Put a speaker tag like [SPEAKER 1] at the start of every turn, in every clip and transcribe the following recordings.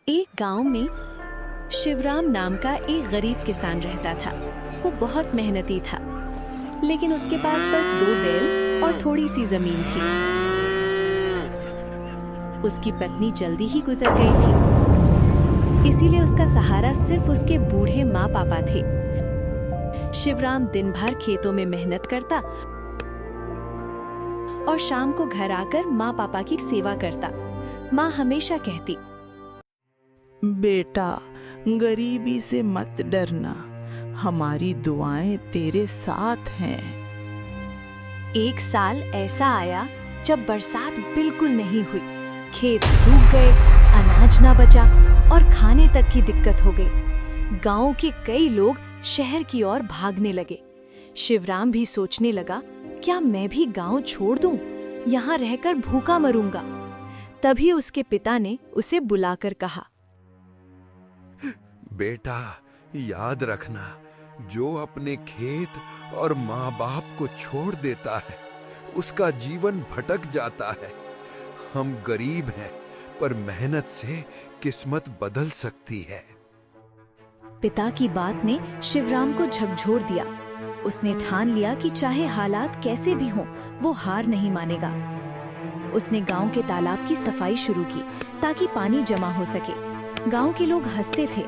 [SPEAKER 1] एक गांव में शिवराम नाम का एक गरीब किसान रहता था। वो बहुत मेहनती था, लेकिन उसके पास बस 2 बैल और थोड़ी सी जमीन थी। उसकी पत्नी जल्दी ही गुजर गई थी, इसीलिए उसका सहारा सिर्फ उसके बूढ़े माँ पापा थे। शिवराम दिन भर खेतों में मेहनत करता और शाम को घर आकर माँ पापा की सेवा करता। माँ हमेशा कहती,
[SPEAKER 2] बेटा, गरीबी से मत डरना, हमारी दुआएं तेरे साथ हैं।
[SPEAKER 1] एक साल ऐसा आया जब बरसात बिल्कुल नहीं हुई। खेत सूख गए, अनाज ना बचा और खाने तक की दिक्कत हो गई। गांव के कई लोग शहर की ओर भागने लगे। शिवराम भी सोचने लगा, क्या मैं भी गांव छोड़ दूं? यहाँ रहकर भूखा मरूंगा। तभी उसके पिता ने उसे बुलाकर कहा,
[SPEAKER 3] बेटा, याद रखना, जो अपने खेत और माँ बाप को छोड़ देता है उसका जीवन भटक जाता है। हम गरीब हैं, पर मेहनत से किस्मत बदल सकती है।
[SPEAKER 1] पिता की बात ने शिवराम को झकझोर दिया। उसने ठान लिया कि चाहे हालात कैसे भी हों, वो हार नहीं मानेगा। उसने गांव के तालाब की सफाई शुरू की ताकि पानी जमा हो सके। गांव के लोग हंसते थे।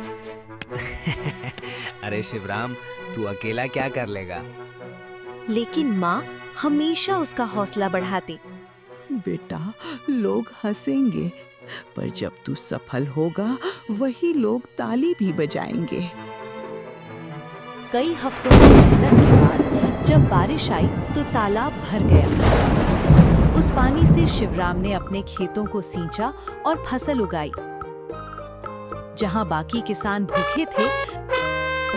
[SPEAKER 4] अरे शिवराम, तू अकेला क्या कर लेगा?
[SPEAKER 1] लेकिन माँ हमेशा उसका हौसला बढ़ाती।
[SPEAKER 2] बेटा, लोग हंसेंगे, पर जब तू सफल होगा वही लोग ताली भी बजाएंगे।
[SPEAKER 1] कई हफ्तों की मेहनत के बाद जब बारिश आई तो तालाब भर गया। उस पानी से शिवराम ने अपने खेतों को सींचा और फसल उगाई। जहां बाकी किसान भूखे थे,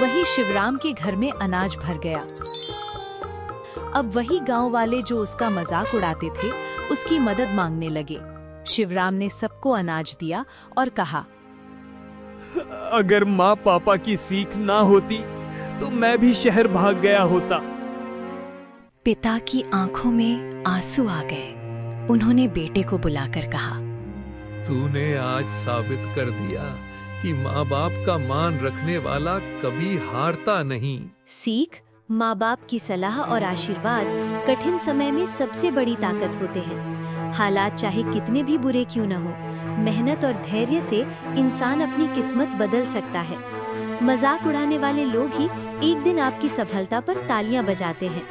[SPEAKER 1] वहीं शिवराम के घर में अनाज भर गया। अब वही गांव वाले जो उसका मजाक उड़ाते थे, उसकी मदद मांगने लगे। शिवराम ने सबको अनाज दिया और कहा,
[SPEAKER 5] अगर माँ पापा की सीख ना होती तो मैं भी शहर भाग गया होता।
[SPEAKER 1] पिता की आंखों में आंसू आ गए। उन्होंने बेटे को बुलाकर कहा,
[SPEAKER 6] तूने आज साबित कर दिया कि माँ बाप का मान रखने वाला कभी हारता नहीं।
[SPEAKER 1] सीख, माँ बाप की सलाह और आशीर्वाद कठिन समय में सबसे बड़ी ताकत होते हैं। हालात चाहे कितने भी बुरे क्यों न हो, मेहनत और धैर्य से इंसान अपनी किस्मत बदल सकता है। मजाक उड़ाने वाले लोग ही एक दिन आपकी सफलता पर तालियां बजाते हैं।